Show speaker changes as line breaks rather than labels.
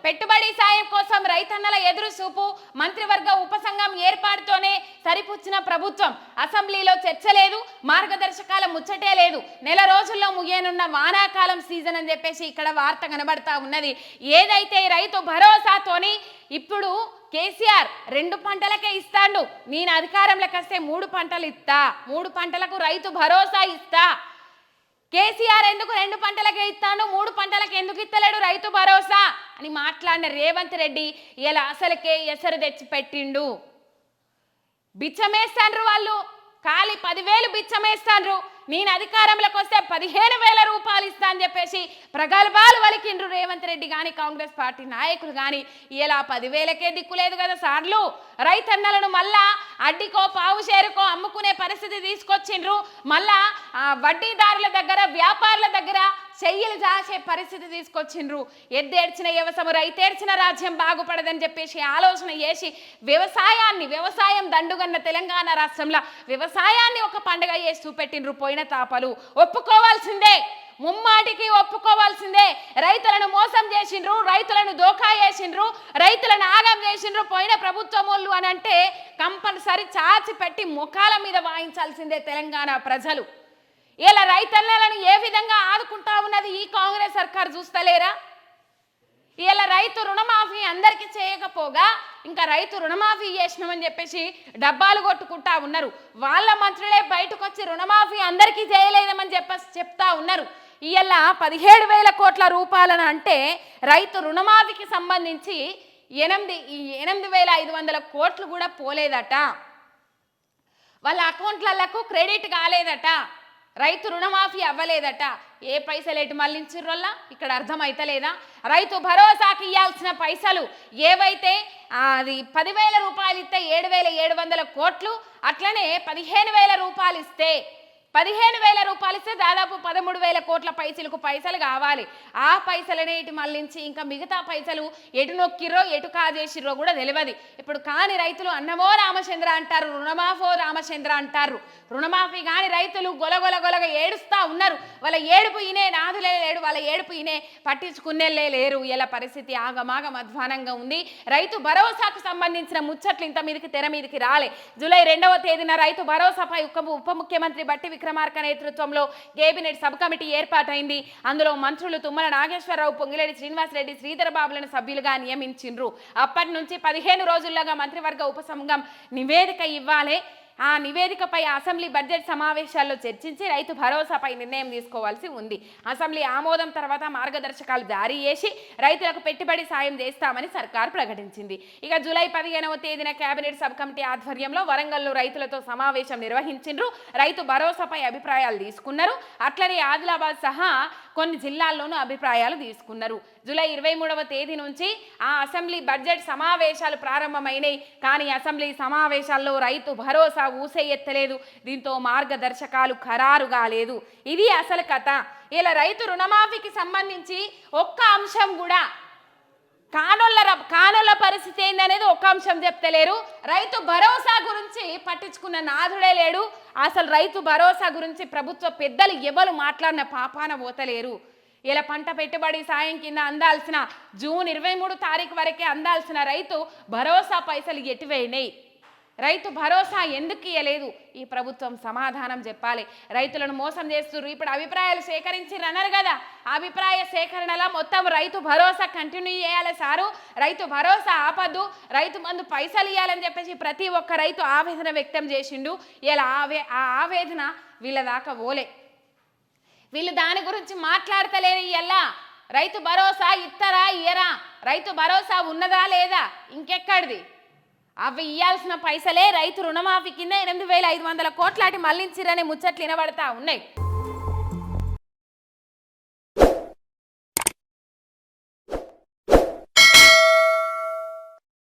పెట్టుబడి సాయం కోసం రైతన్నల ఎదురు చూపు, మంత్రివర్గ ఉపసంఘం ఏర్పాటుతోనే సరిపుచ్చిన ప్రభుత్వం. అసెంబ్లీలో చర్చ లేదు, మార్గదర్శకాల ముచ్చటే లేదు. నెల రోజుల్లో ముగియనున్న వానాకాలం సీజన్ అని చెప్పేసి ఇక్కడ వార్త కనబడతా ఉన్నది. ఏదైతే రైతు భరోసాతోని ఇప్పుడు కేసీఆర్ 2 పంటలకే ఇస్తాడు, నేను అధికారంలోకి వస్తే 3 పంటలు ఇస్తా, 3 పంటలకు రైతు భరోసా ఇస్తా. కేసీఆర్ ఎందుకు 2 పంటలకే ఇస్తాడు, 3 పంటలకు ఎందుకు ఇస్తలేడు రైతు భరోసా అని మాట్లాడిన రేవంత్ రెడ్డి ఇలా అసలుకే ఎసరు తెచ్చి పెట్టిండు. బిచ్చమేస్తాండ్రు వాళ్ళు, ఖాళీ 10,000 బిచ్చమేస్తాండ్రు. నేను అధికారంలోకి వస్తే 15,000 రూపాయలు ఇస్తా అని చెప్పేసి ప్రగల్భాలు వలికిండ్రు రేవంత్ రెడ్డి కానీ కాంగ్రెస్ పార్టీ నాయకులు కానీ. ఇలా 10,000కే దిక్కులేదు కదా సార్లు. రైతన్నలను మళ్ళా అడ్డికో పావు షేరుకో అమ్ముకునే పరిస్థితి తీసుకొచ్చిండ్రు. మళ్ళా వడ్డీదారుల దగ్గర, వ్యాపారుల దగ్గర చెయ్యలు దాచే పరిస్థితి తీసుకొచ్చిండ్రు. ఎద్దేడ్చిన వ్యవసాయం, రైతేడ్చిన రాజ్యం బాగుపడదని చెప్పేసి ఆలోచన చేసి వ్యవసాయం దండుగన్న తెలంగాణ రాష్ట్రంలో వ్యవసాయాన్ని ఒక పండుగ చేసి చూపెట్టిండ్రు. పోయిన తాపలు ఒప్పుకోవాల్సిందే, ముమ్మాటికి ఒప్పుకోవాల్సిందే. రైతులను మోసం చేసిండ్రు, రైతులను దోఖా చేసిండ్రు, రైతులను ఆగం చేసిండ్రు పోయిన ప్రభుత్వం వాళ్ళు అని అంటే కంపల్సరీ చాచి పెట్టి ముఖాల మీద వాయించాల్సిందే తెలంగాణ ప్రజలు. ఇలా రైతన్నలను ఏ విధంగా ఆదుకుంటా ఉన్నది ఈ కాంగ్రెస్ సర్కార్ చూస్తలేరా? ఇలా రైతు రుణమాఫీ అందరికీ చేయకపోగా ఇంకా రైతు రుణమాఫీ చేసినామని చెప్పేసి డబ్బాలు కొట్టుకుంటా ఉన్నారు. వాళ్ళ మంత్రులే బయటకు వచ్చి రుణమాఫీ అందరికీ చేయలేదమని చెప్తా ఉన్నారు. ఇలా 17,000 కోట్ల రూపాయలను అంటే రైతు రుణమాఫీకి సంబంధించి 8,500 కోట్లు కూడా పోలేదట, వాళ్ళ అకౌంట్లకు క్రెడిట్ కాలేదట, రైతు రుణమాఫీ అవ్వలేదట. ఏ పైసలు ఎటు మళ్ళించిర్రోల్లా ఇక్కడ అర్థమైతలేదా? రైతు భరోసాకి ఇవ్వాల్సిన పైసలు ఏవైతే అది 10,000 రూపాయలు ఇస్తే 7,700 కోట్లు, అట్లనే 15,000 రూపాయలు ఇస్తే 15,000 రూపాయలు ఇస్తే దాదాపు 13,000 కోట్ల పైసలు కావాలి. ఆ పైసలనే ఇటు మళ్ళించి ఇంకా మిగతా పైసలు ఎటు నొక్కిర్రో ఎటు కాజేసిర్రో కూడా తెలియదు. ఇప్పుడు కాని రైతులు అన్నమో రామచంద్ర అంటారు, రుణమాఫో రామచంద్ర అంటారు. రుణమాఫీ కాని రైతులు గొలగొలగొలగ ఏడుస్తూ ఉన్నారు. వాళ్ళ ఏడుపు ఇనే నాదులే లేడు, వాళ్ళ ఏడుపు ఇనే పట్టించుకునేలే లేరు. ఇలా పరిస్థితి ఆగమాగం అధ్వానంగా ఉంది. రైతు భరోసాకు సంబంధించిన ముచ్చట్లు ఇంత మీదకి తెర మీదకి రాలే. జూలై 2వ తేదీన రైతు భరోసాపై ఉప ముఖ్యమంత్రి బట్టి విక్రమార్క నేతృత్వంలో కేబినెట్ సబ్ కమిటీ ఏర్పాటైంది. అందులో మంత్రులు తుమ్మల నాగేశ్వరరావు, పొంగిలేటి శ్రీనివాసరెడ్డి, శ్రీధర్ బాబులను సభ్యులుగా నియమించిండ్రు. అప్పటి నుంచి 15 రోజుల్లోగా మంత్రివర్గ ఉపసంఘం నివేదిక ఇవ్వాలి. ఆ నివేదికపై అసెంబ్లీ బడ్జెట్ సమావేశాల్లో చర్చించి రైతు భరోసాపై నిర్ణయం తీసుకోవాల్సి ఉంది. అసెంబ్లీ ఆమోదం తర్వాత మార్గదర్శకాలు జారీ చేసి రైతులకు పెట్టుబడి సాయం చేస్తామని సర్కార్ ప్రకటించింది. ఇక జూలై 15వ తేదీన కేబినెట్ సబ్ కమిటీ ఆధ్వర్యంలో వరంగల్లో రైతులతో సమావేశం నిర్వహించిండ్రు. రైతు భరోసాపై అభిప్రాయాలు తీసుకున్నారు. అట్లనే ఆదిలాబాద్ సహా కొన్ని జిల్లాల్లోనూ అభిప్రాయాలు తీసుకున్నారు. జూలై 23వ తేదీ నుంచి ఆ అసెంబ్లీ బడ్జెట్ సమావేశాలు ప్రారంభమైనాయి. కానీ అసెంబ్లీ సమావేశాల్లో రైతు భరోసా ఊసే ఎత్తలేదు. దీంతో మార్గదర్శకాలు ఖరారు కాలేదు. ఇది అసలు కథ. ఇలా రైతు రుణమాఫీకి సంబంధించి ఒక్క అంశం కూడా కానోళ్ళ పరిస్థితి ఏందనేది ఒక్క అంశం చెప్తలేరు. రైతు భరోసా గురించి పట్టించుకున్న నాథుడే లేడు. అసలు రైతు భరోసా గురించి ప్రభుత్వ పెద్దలు ఎవరు మాట్లాడిన పాపాన పోతలేరు. ఇలా పంట పెట్టుబడి సాయం కింద అందాల్సిన జూన్ 23 తారీఖు వరకే అందాల్సిన రైతు భరోసా పైసలు ఎటువైనాయి? రైతు భరోసా ఎందుకు ఇయ్యలేదు? ఈ ప్రభుత్వం సమాధానం చెప్పాలి. రైతులను మోసం చేస్తున్నారు. ఇప్పుడు అభిప్రాయాలు సేకరించారు అన్నారు కదా, అభిప్రాయ సేకరణలో మొత్తం రైతు భరోసా కంటిన్యూ చేయాలి సారు, రైతు భరోసా ఆపద్దు, రైతు మందు పైసలు ఇవ్వాలని చెప్పేసి ప్రతి ఒక్క రైతు ఆవేదన వ్యక్తం చేసిండు. ఇలా ఆ ఆవేదన వీళ్ళ దాకా పోలే. వీళ్ళు దాని గురించి మాట్లాడతలేరు. ఇలా రైతు భరోసా ఇస్తారా ఇయ్యరా, రైతు భరోసా ఉన్నదా లేదా, ఇంకెక్కడిది? అవి ఇవ్వాల్సిన పైసలే రైతు రుణమాఫీ కింద 8,500 కోట్లాటి మళ్లించిరనే ముచ్చట్లు వినబడతా ఉన్నాయి.